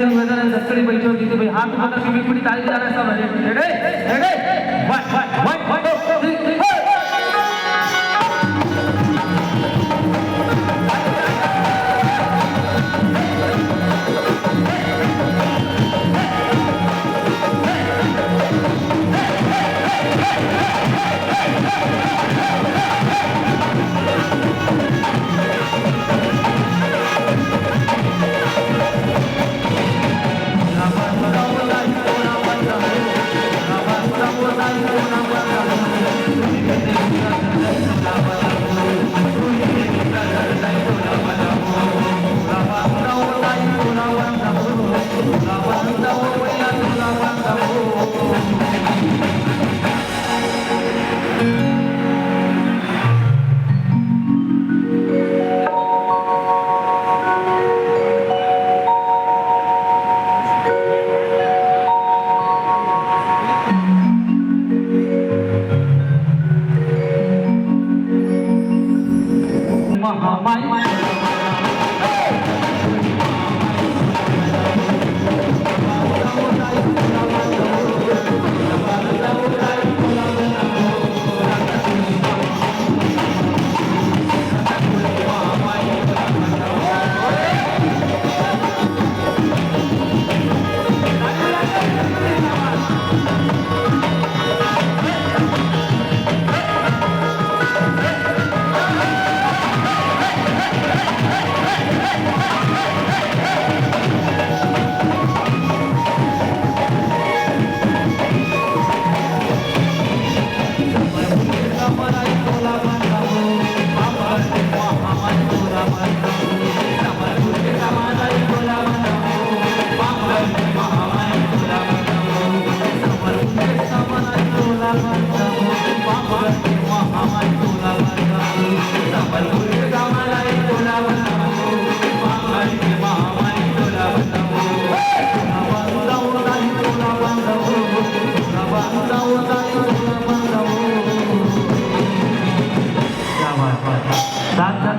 घेऊन वेदाने सत्तरी बैठी होती ते हात पकड़ के बीच में ताली बजा रहे सब रेडी रेडी 1 2 3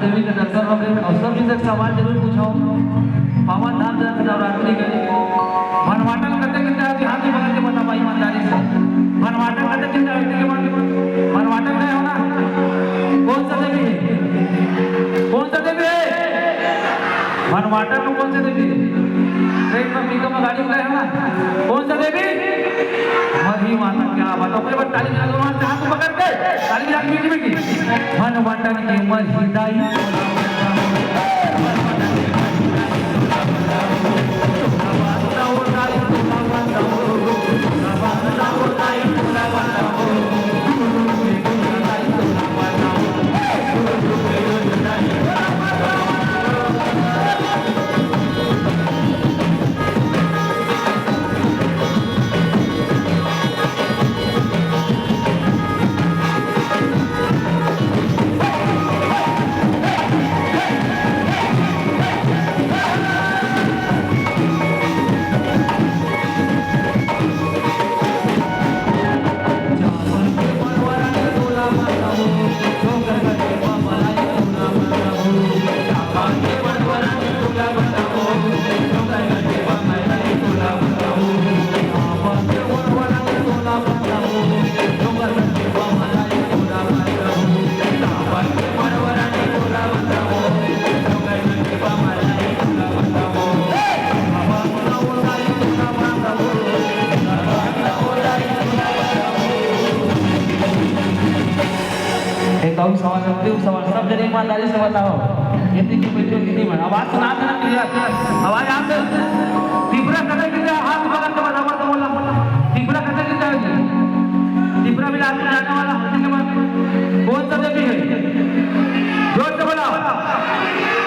देवी के दर्शन हो गए और सब से सवाल जरूर पूछो पवन धाम नवरात्रि के मनवाटन करते कितने हाथ पकड़ के बता भाई ईमानदारी से मनवाटन करते कितने व्यक्ति के मनवाटन गए हो ना कौन सा देवी है मनवाटन में कौन सा देवी ट्रेन में पिकअप में गाड़ी में गए हो ना कौन सा देवी मरी माता क्या बात अपने पर ताली बजा दो हाथ पकड़ के ताली बजा के मीठी मीठी मनवाटन की मस्जिदाई सवाल सब जने ईमानदारी से बताओ कितनी की बैठो कितनी में आवाज सुना देना क्लियर आवाज आप तीव्रा कदे कितना हाथ पकड़ के बताओ तो बोला तीव्रा कदे कितना है तीव्रा भी आगे जाने वाला हाथी के बाद कौन सा देवी है जोर से बोला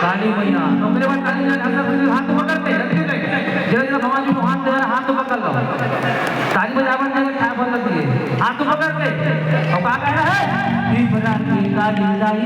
काली मैया तो मेरे बाद काली मैया हाथ पकड़ते जरा भगवान जी को हाथ दे हाथ पकड़ लो ताली बजावन जगह खाए बोल लगती है हाथ पकड़ते और क्या कहना है तीव्रा की काली दाई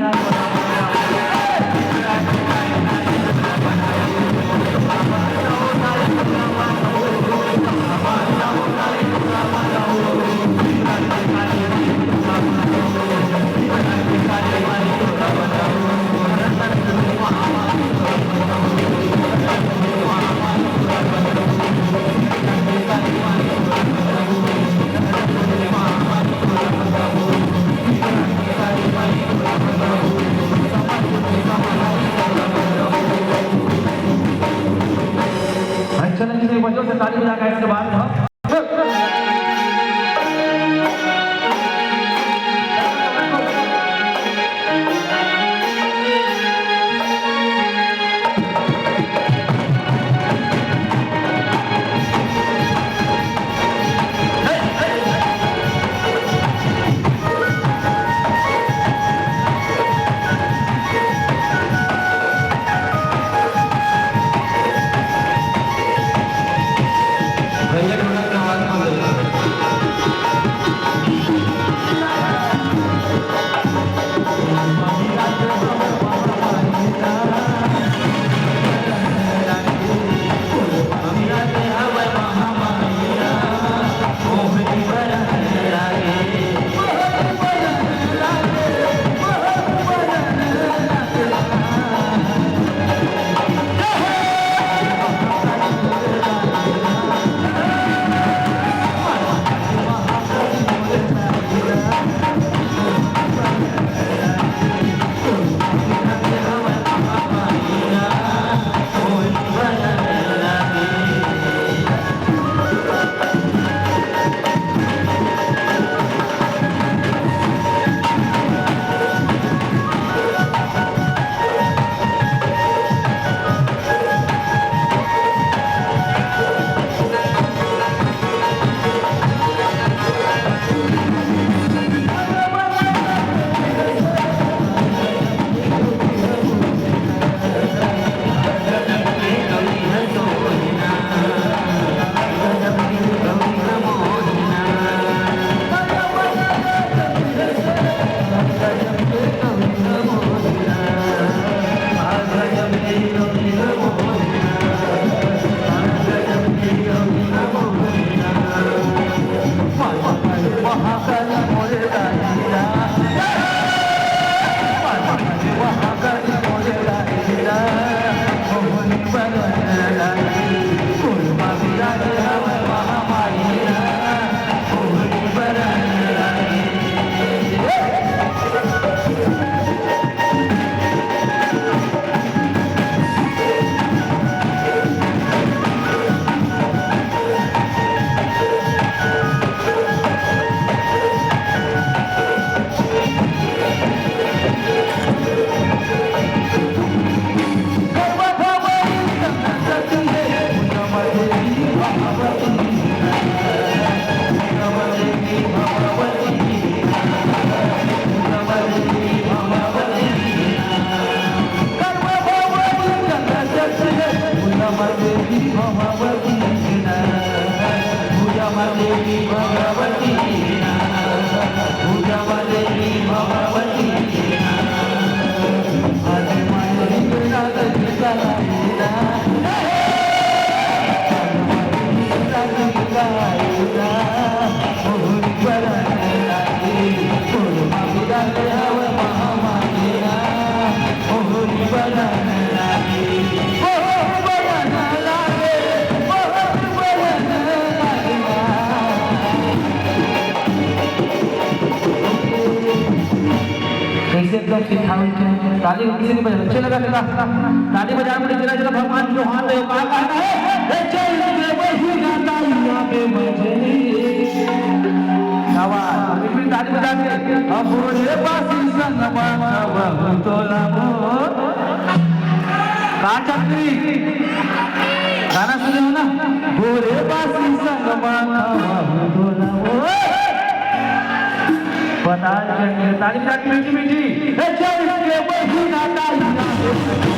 महाकाली मोरे राहिला महाकाली मोरे राहिला मोहनी बनला कुर्मा विराज हवा महामाईला मोहनी बनला ताली किसी ने बजा अच्छे लगा ताली बजाने में जरा जरा भगवान जो हाथ है वो कहा है चल के वही गाता यहाँ पे बजे आवाज फिर ताली बजा के अब रे बासी संगमा अब तोला मो कहाँ चक्री गाना सुने हो ना भोरे बासी संगमा अब तोला मो बता ताली बजा के मीठी मीठी चल के वही गाता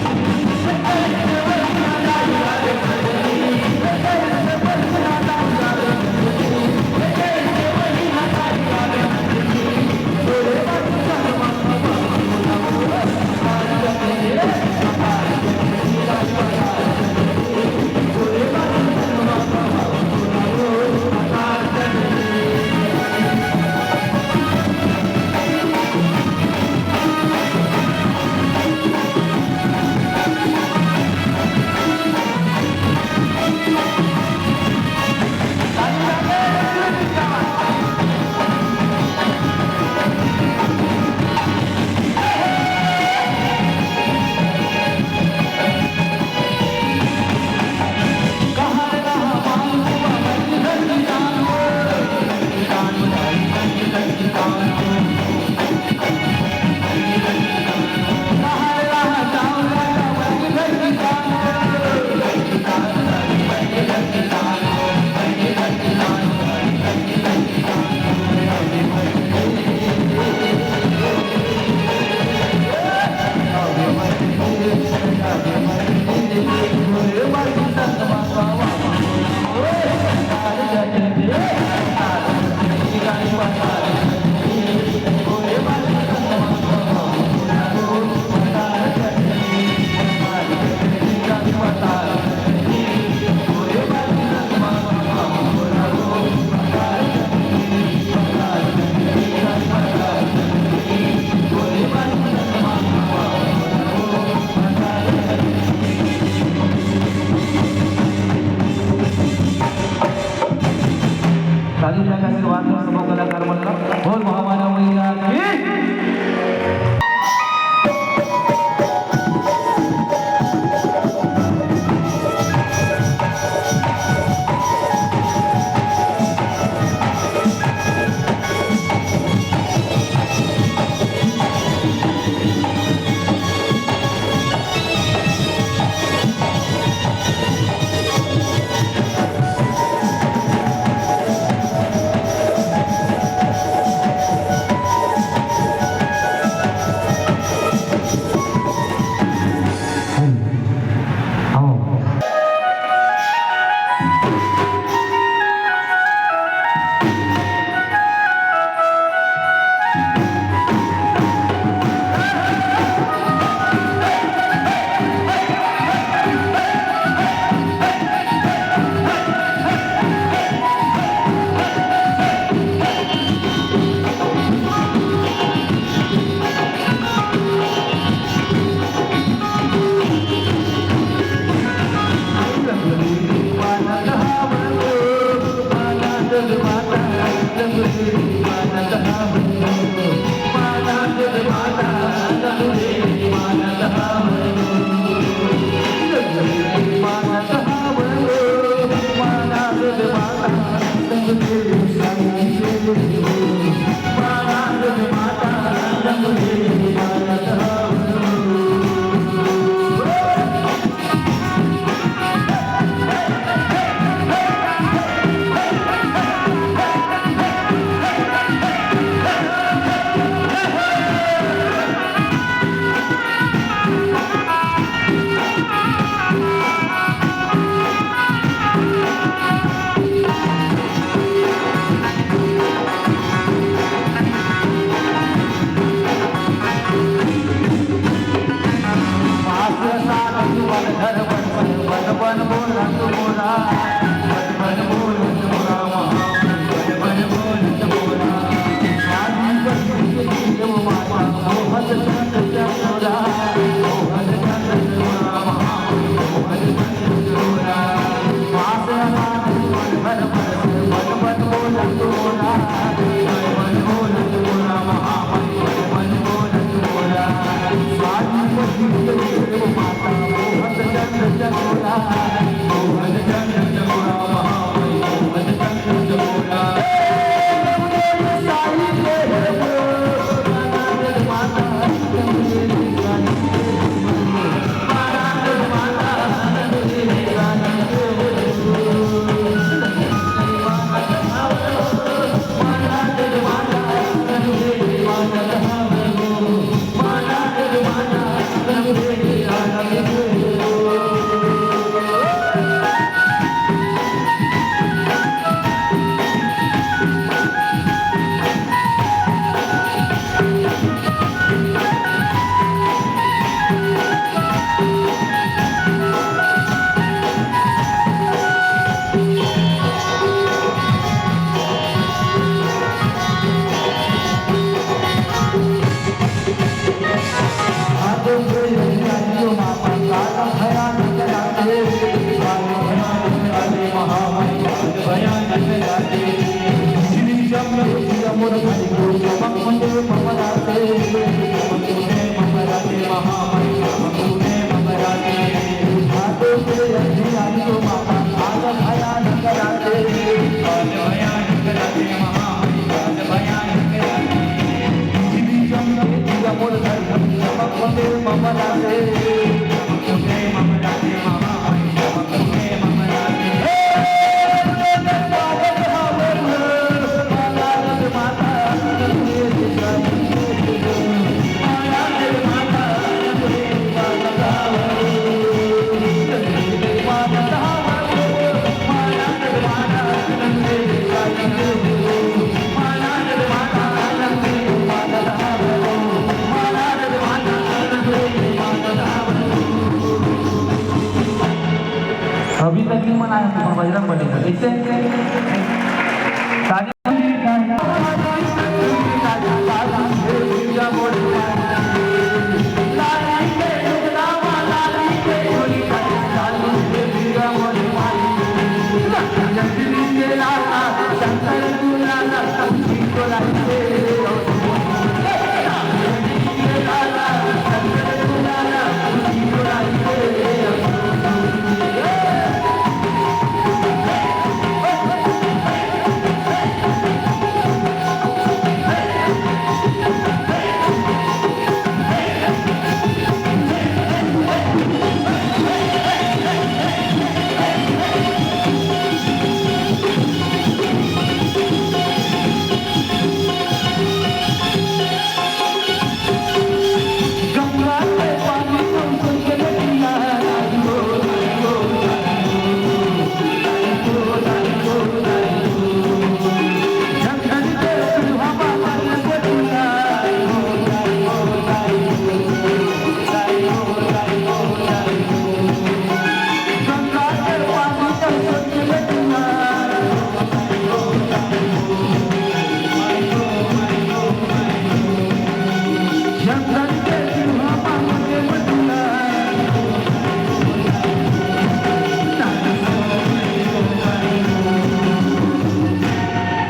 अभी तक नहीं मना है तो बजरंग बली का इससे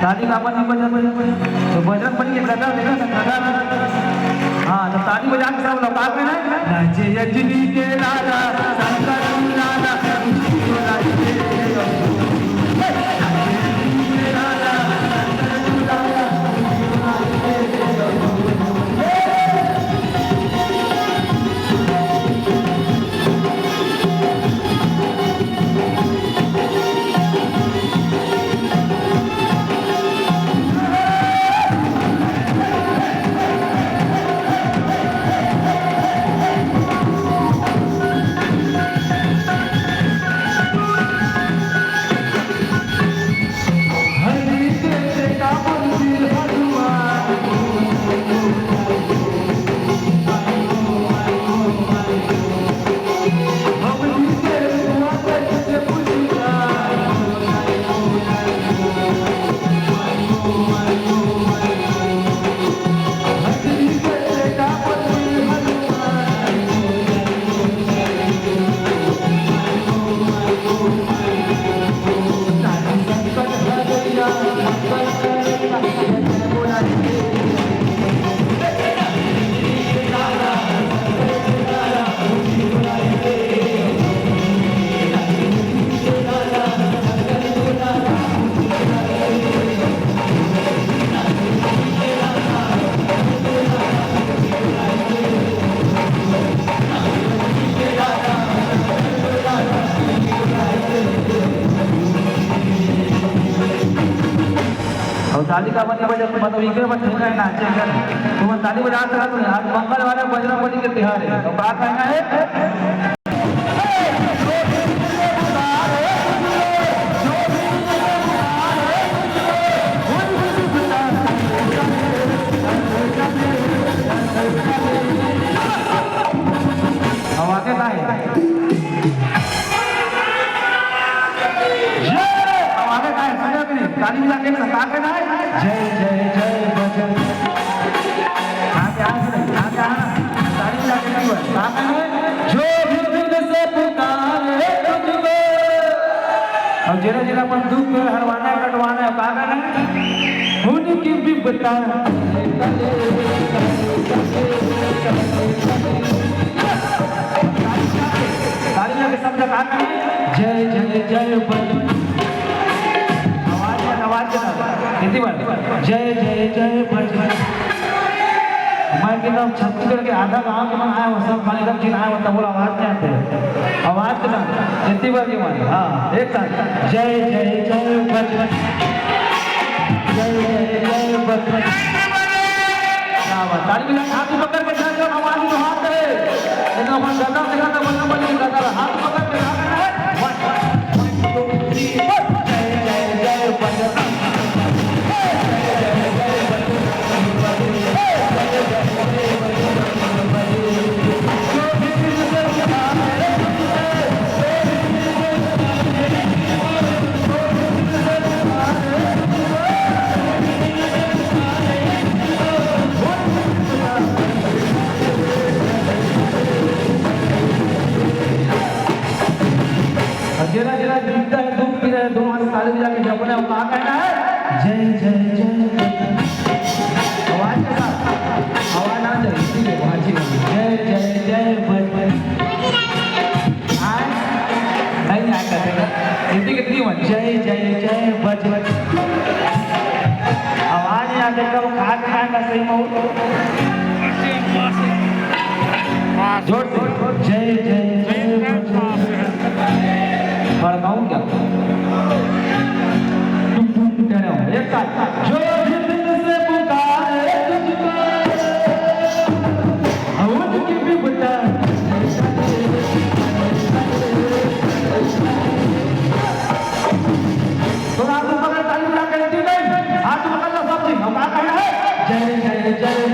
ताली का अपन तो बजरंग बली के गदा देखा गदा हाँ तो ताली बजा के सब लोग आगे ना नाचे अजनी के लाला शंकर लाला ताली का बने बजे मतलब इके बजे ठेका है नाचे कर तुम ताली बजा सकते हो आज मंगलवार बजरंग बली के त्योहार है तो बात कहना है अब आगे का है अब आगे का है समझो कि नहीं ताली बजा के सका के ना जय जय जय बजरंग ताली बजा के नहीं हुआ जो भी दिल से पुकारे तुझको अब जरा जरा अपन दुख हरवाना कटवाना है कहा उनकी भी बता तालियों के शब्द कहा जय जय जय आवाज कितनी बार जय जय जय मैं कहता हूँ छत्तीसगढ़ के आधा गांव के मन आया वो सब खाली एकदम चिन्ह आया होता बोला आवाज नहीं आते आवाज के नाम कितनी बार की मान हाँ एक साथ जय जय जय बजरंग जय जय जय बजरंग क्या बात ताली मिला हाथ पकड़ के जय जय आवाज तो हाथ है लेकिन अपन गदा से गदा बनना बनी गदा हाथ पकड़ के गाना है 1 2 3 जय जय जय बजरंग जरा जरा जीता है दुख भी रहे दोनों हाथ ताली बजा के जपने हम कहा कहना है जय जय जय आवाज के साथ आवाज ना चले इसीलिए वहां जी जय जय जय आए नहीं आए करेगा हिंदी कितनी मन जय जय जय बज आवाज ना देखा वो कहा का सही मऊ जोर से जय जय जय भड़काऊं क्या एक साथ जो भी दिल से पुकारे तुझको उनकी भी बता तो हाथ पकड़ ताली बजा के लेती नहीं हाथ पकड़ लो सब चीज हम कहना है जय जय जय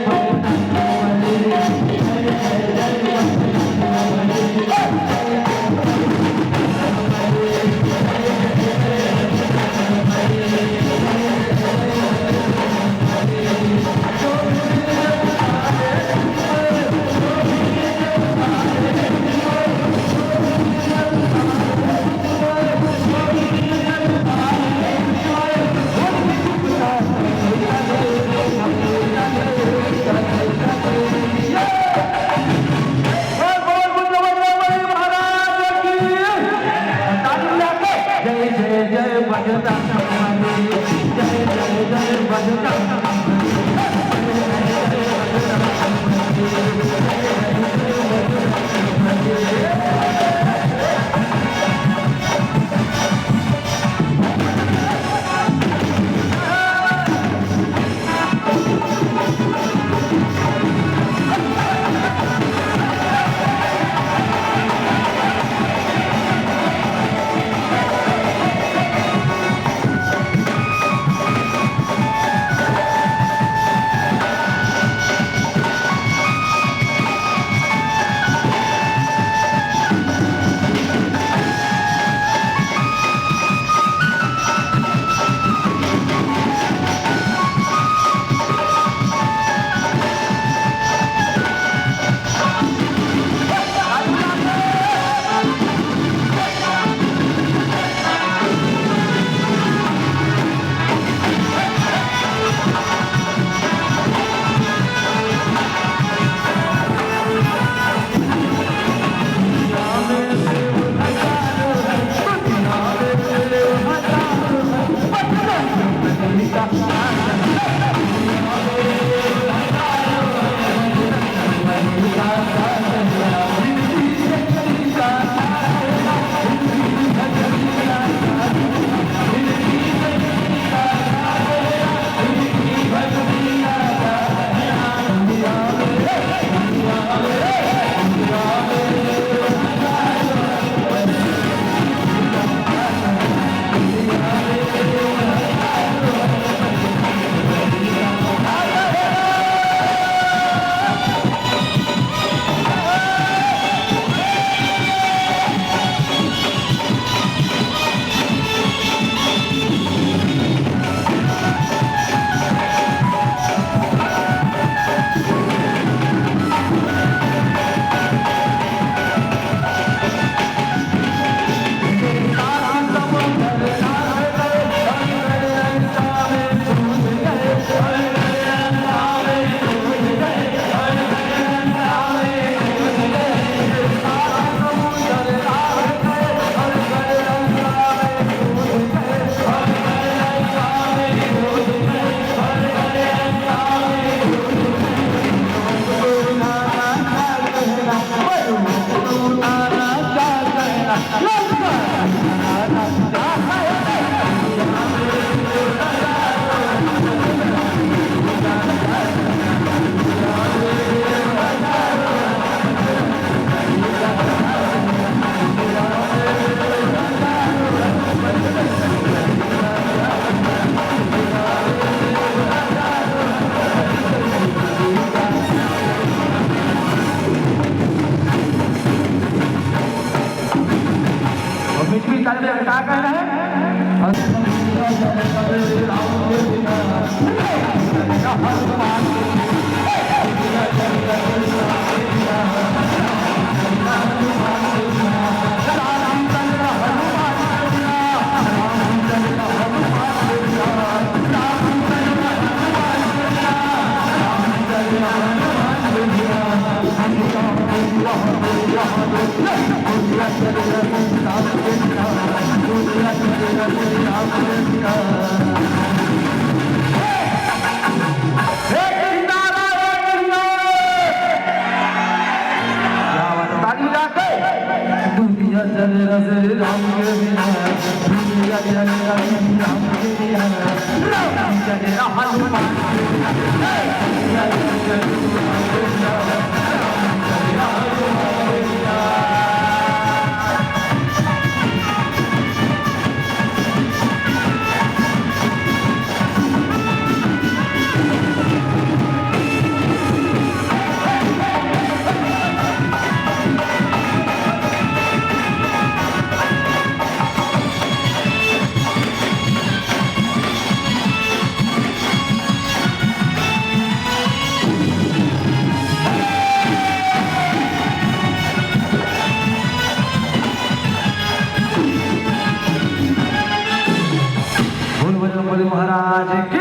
महाराज की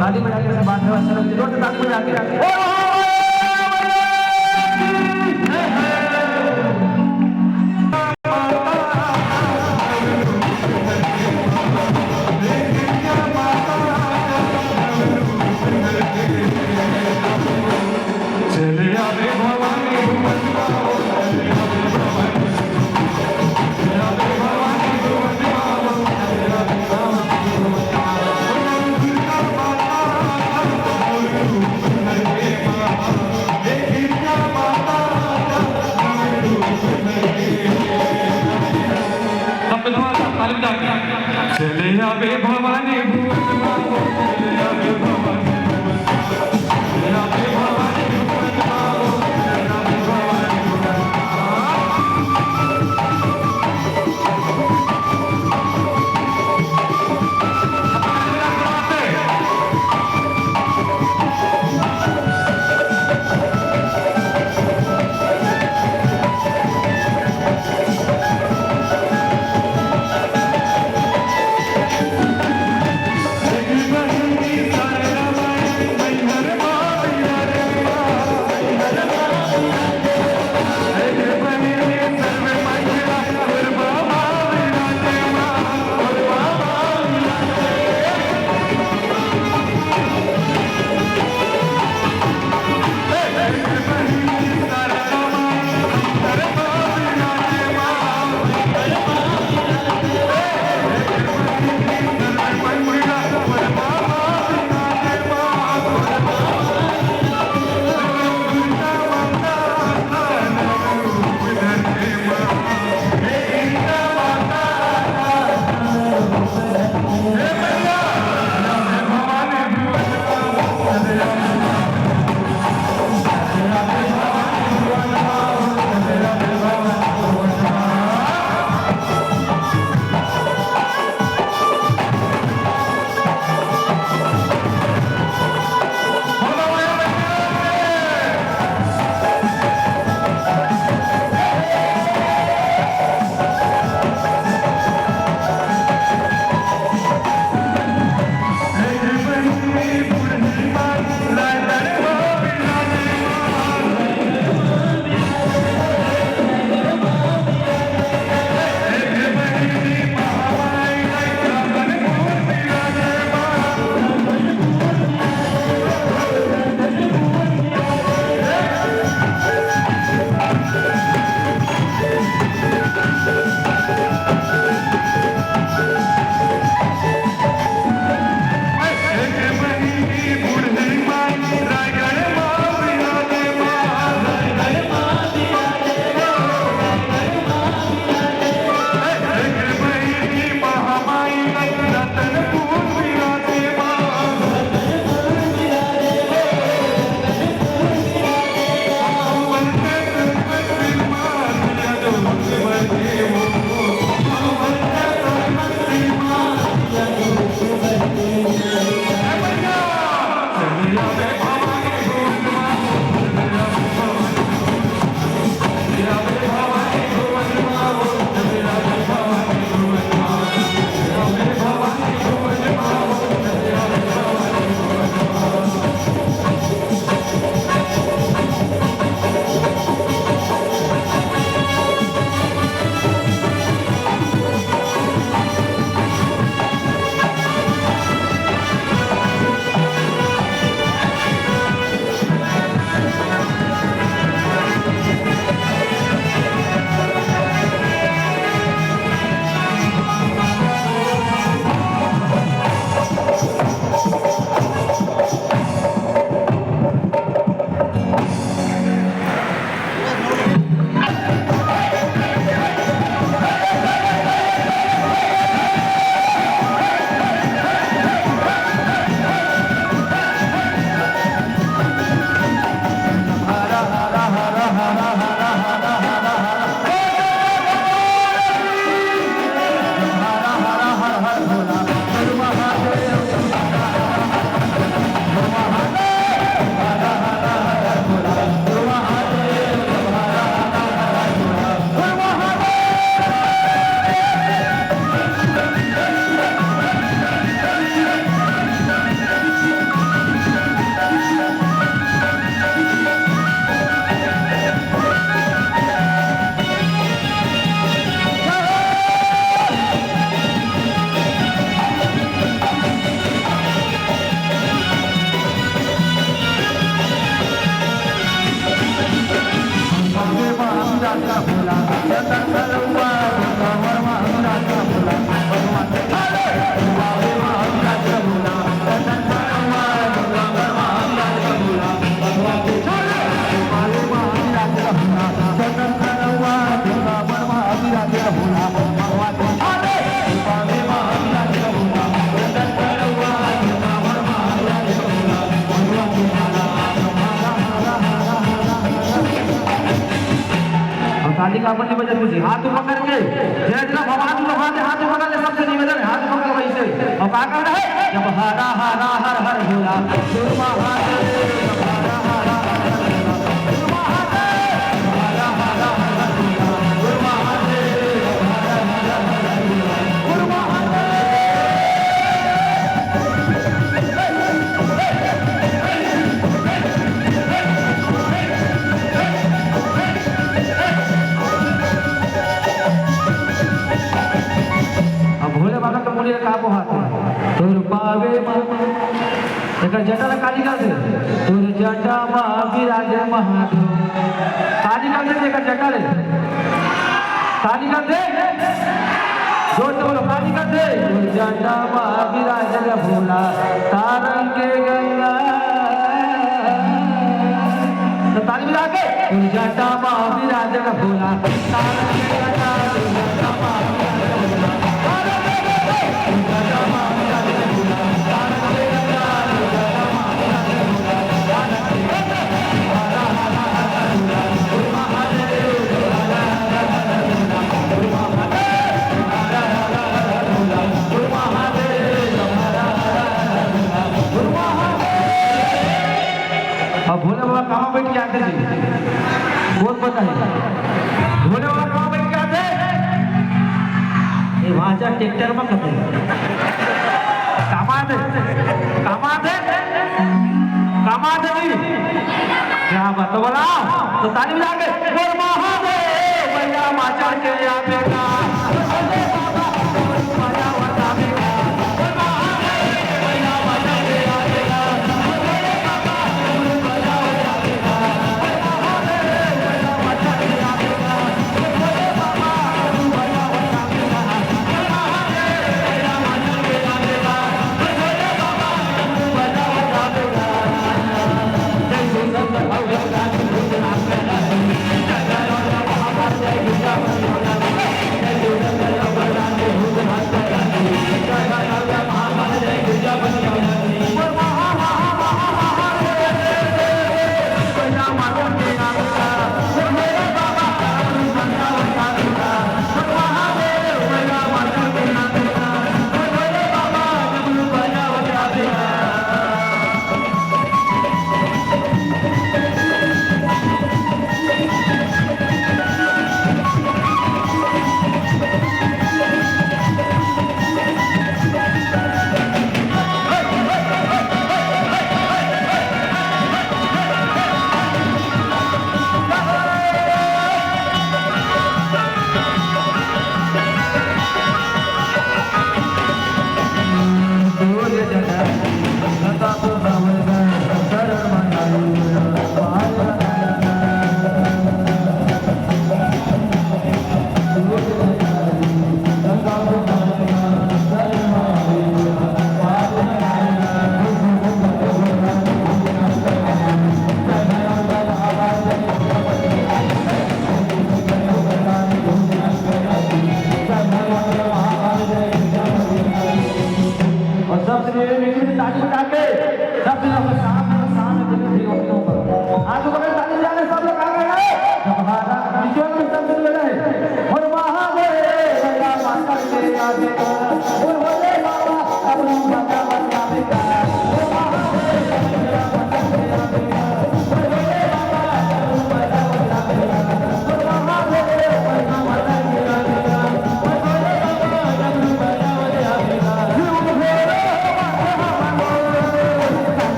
ताली बजा के सब बात है जोर से ताली बजा के ताली का अपन निवेदन कीजिए, हाथ पकड़ के जय जय भगवान भगवान हाथ पकड़ ले, सबसे निवेदन है हाथ पकड़ वैसे। और क्या कर रहे हैं, जब हरा हरा हर हर भोला गुरु महादेव, हरा हरा तुर पावे एक जटा कालिका से तुर जटा विराजे महादेव, कालिका से एक जटा रे कालिका से जो बोलो कालिका से तुर जटा विराजे भोला तारंग के गंगा, तो ताली बजा के तुर जटा विराजे भोला तारंग के गंगा, भोले बाबा कहाँ बैठ के आते जी, बहुत पता है भोले बाबा कहाँ बैठ के आते, ये वहाँ जा ट्रैक्टर में करते कमाते क्या बात बोला, तो ताली बजा के बोल महादेव भैया माचा के आवेगा,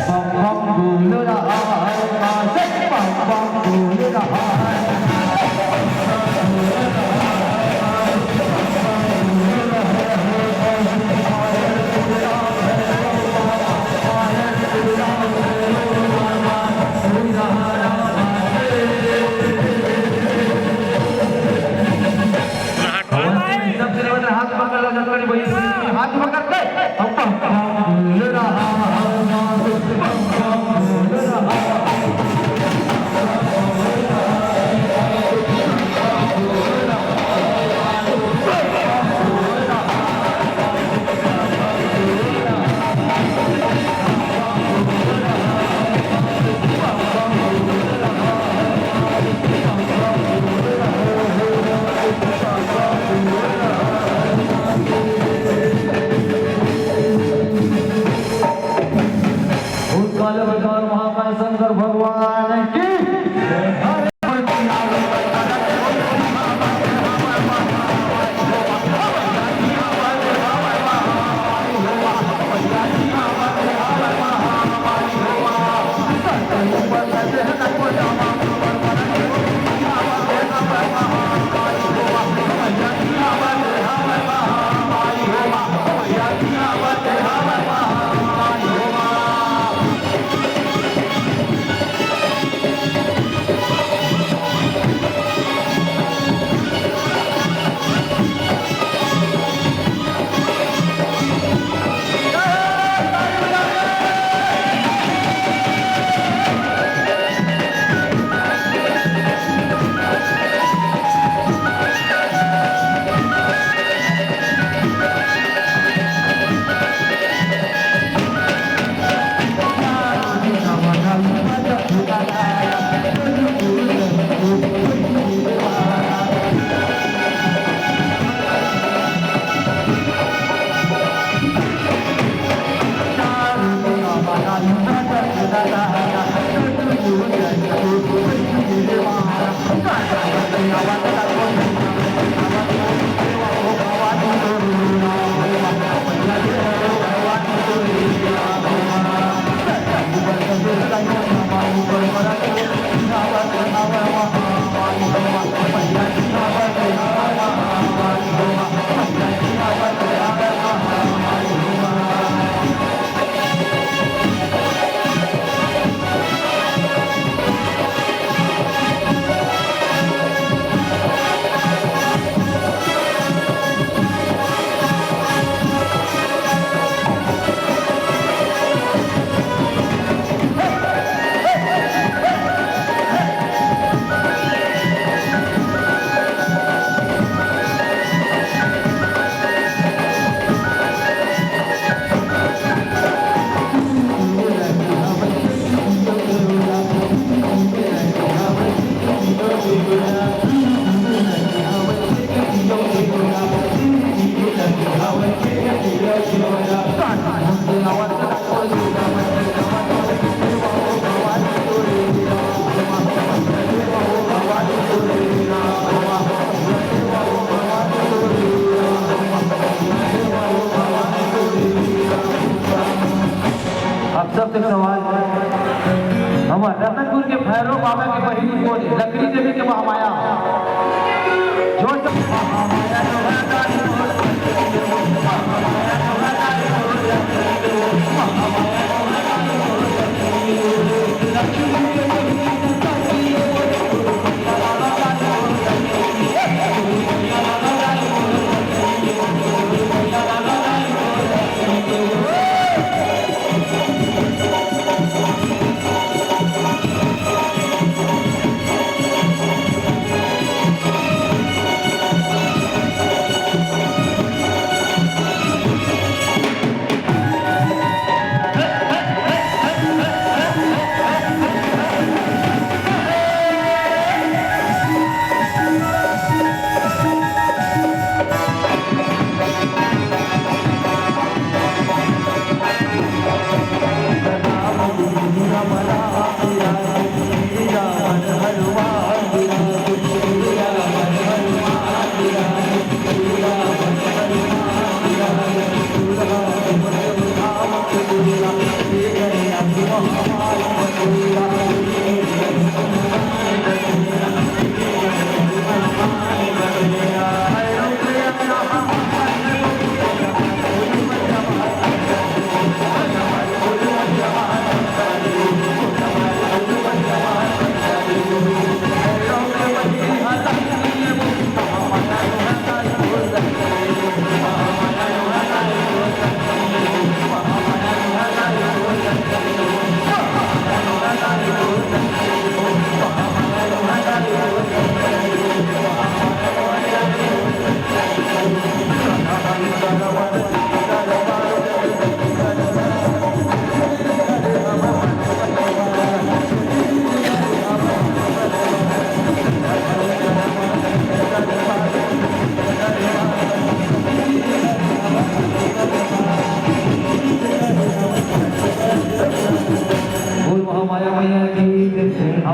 bam bam bool raha hai, bam bam bool Shankar भगवान की सबसे सवाल हम रतनपुर के भैरव बाबा के बहिनी को लकड़ी देवी के महामाया जो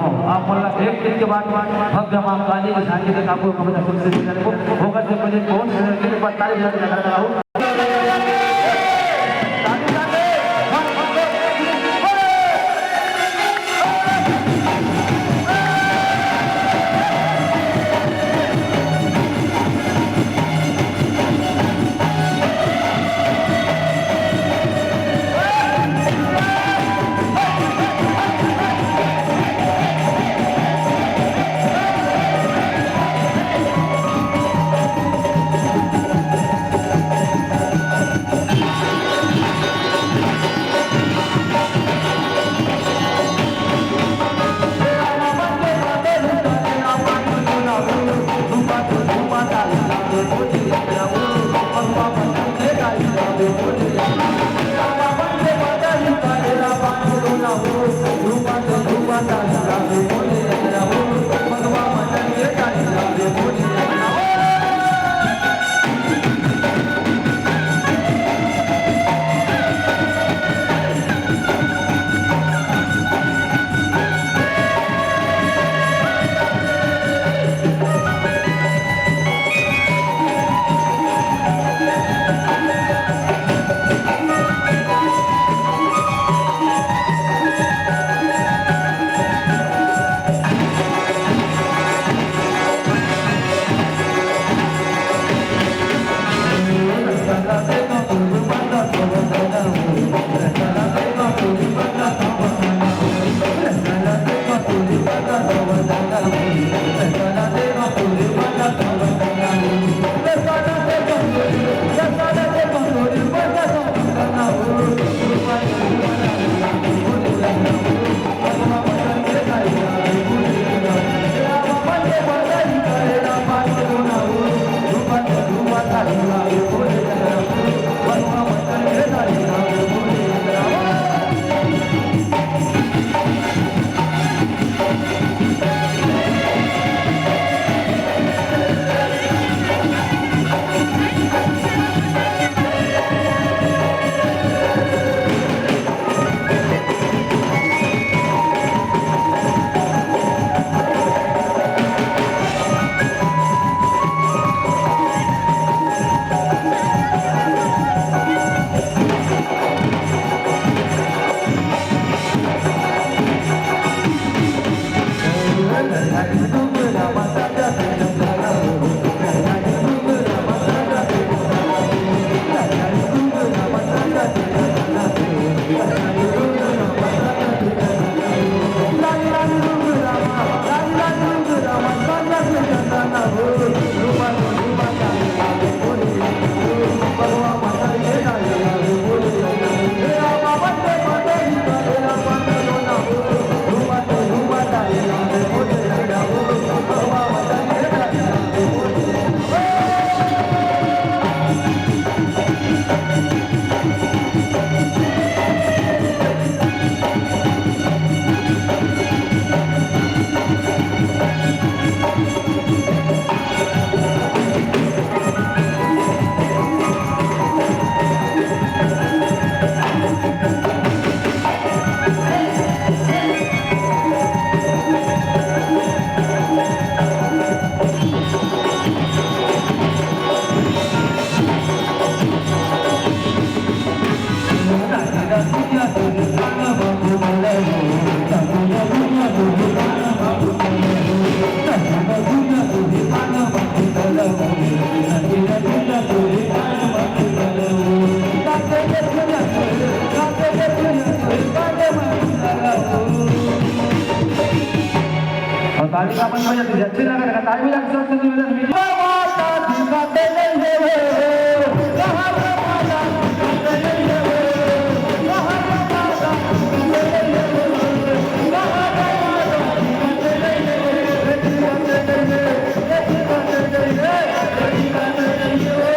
आप मला एक दिन के बाद भव्य मां काली की शादी के काबू कबजा सुनते होकर से पहले कौन से 45,000 का लगा हूं ताली का अपन बजा दीजिए अच्छी लगा लगा ताली लगा सब निवेदन मीडिया माता दिखाते नहीं है कहां पे माता दिखाते नहीं है कहां पे माता दिखाते नहीं है कहां पे माता दिखाते नहीं है दिखाते नहीं है दिखाते नहीं है दिखाते नहीं है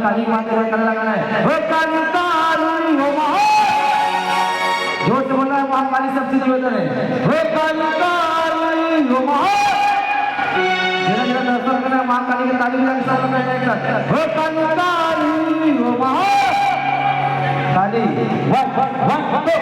काली माता का लगना है वो काली काली हो महा जो से बोला है महाकाली सबसे निवेदन है वो काली काली हो महा जरा जरा दर्शन करना महाकाली के ताली बजा के सब लोग एक साथ वो काली काली हो महा काली वन टू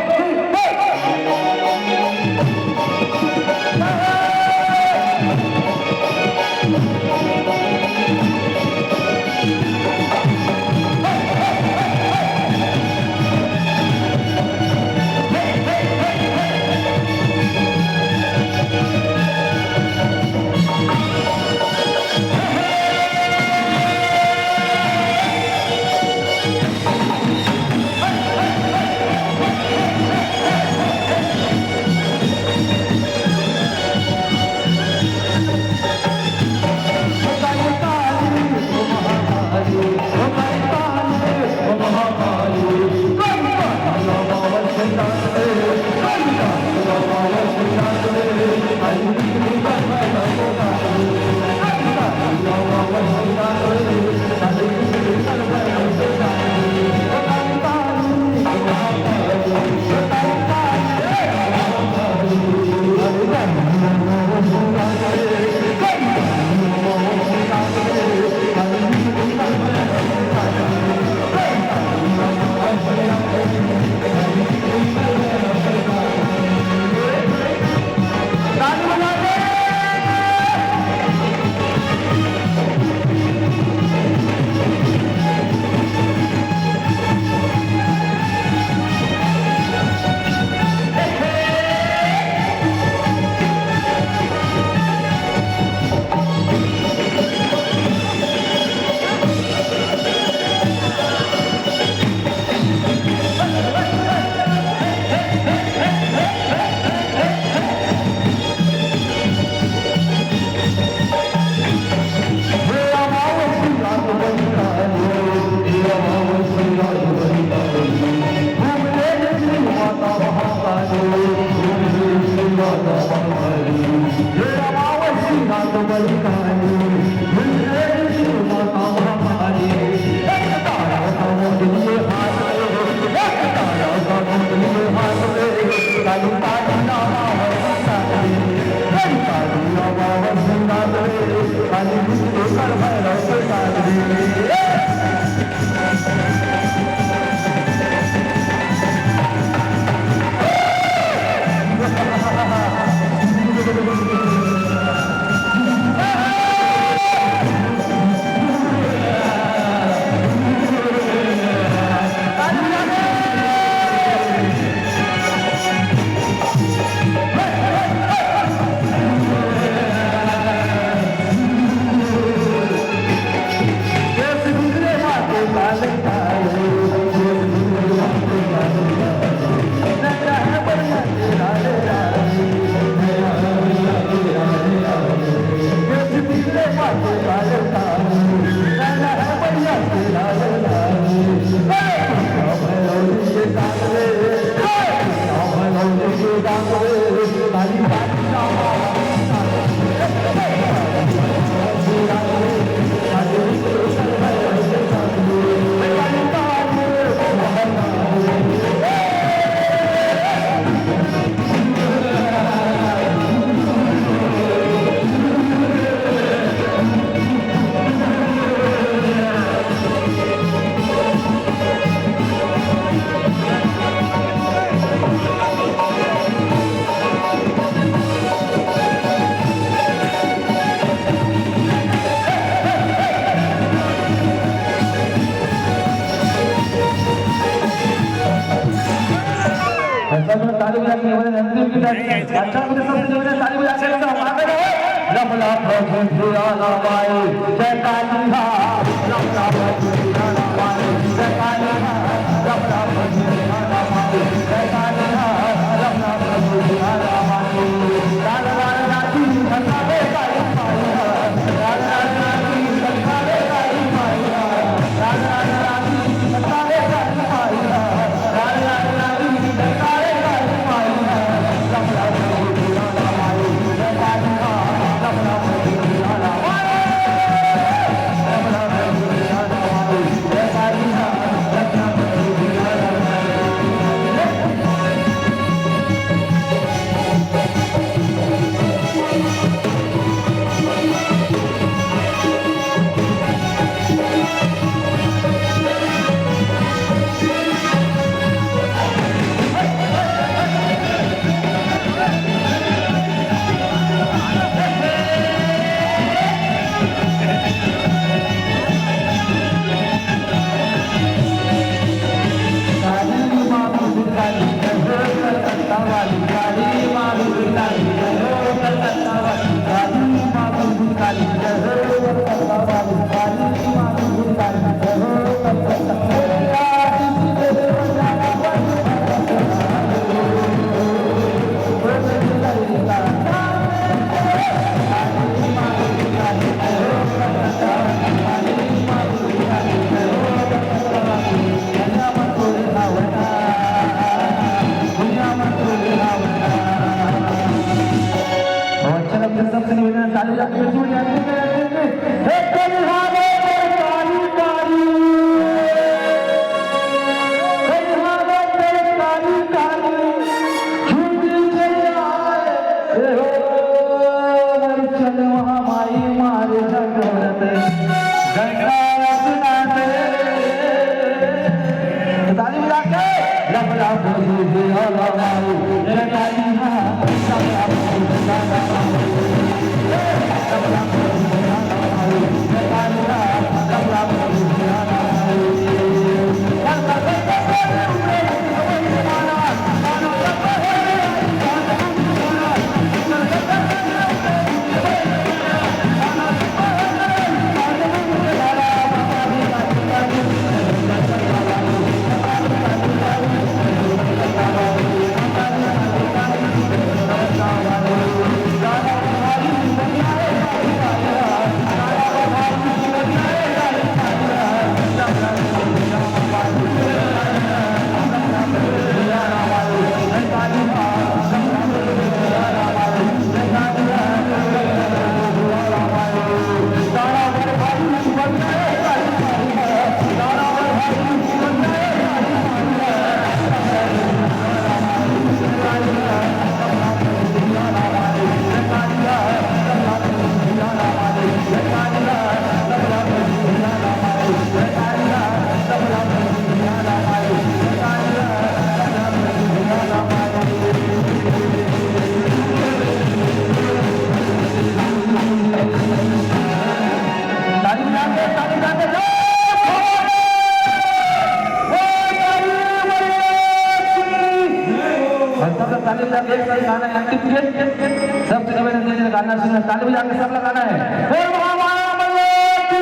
सब ताली बजा के एक साथ गाना है अंतिम के सबसे निवेदन है गाना सुनना ताली बजा के सब गाना है बोल महामाया मैया की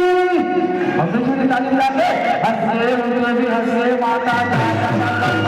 हम दूसरी ताली बजा के हंसे उनके भी हंसे माता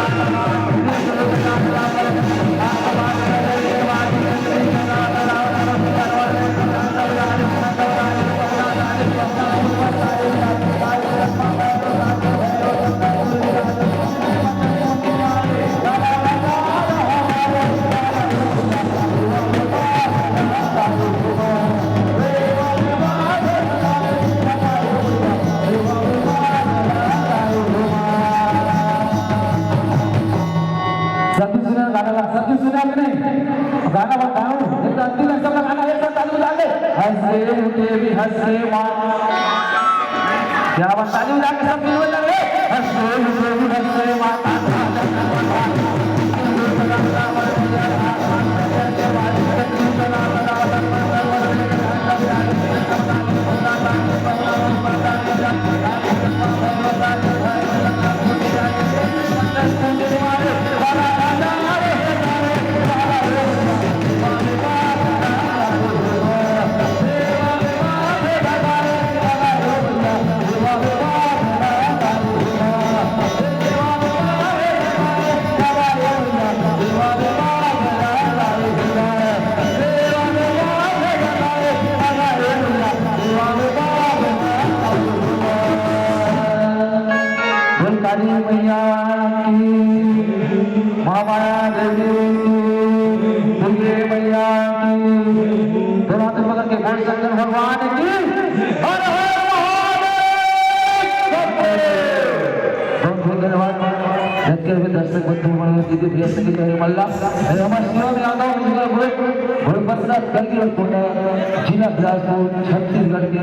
सबकी सुना कि नहीं गाना बताऊं एक अंतिम सब गाना एक साथ ताली बजा के हंसे उठे भी हंसे माँ क्या बात ताली बजा के सब मिल लगे हंसे उठे भी हंसे माता काली मैया की महामाया देवी की दुर्गे मैया की दोनों हाथ पकड़ के बोल शंकर भगवान की हर हर महादेव धन्यवाद जबकि दर्शक बंधु दीदी भैया सभी जय मल्ला हमारे शिवा में आता हूँ घोड़े पर साथ करके जिला बिलासपुर छत्तीसगढ़ के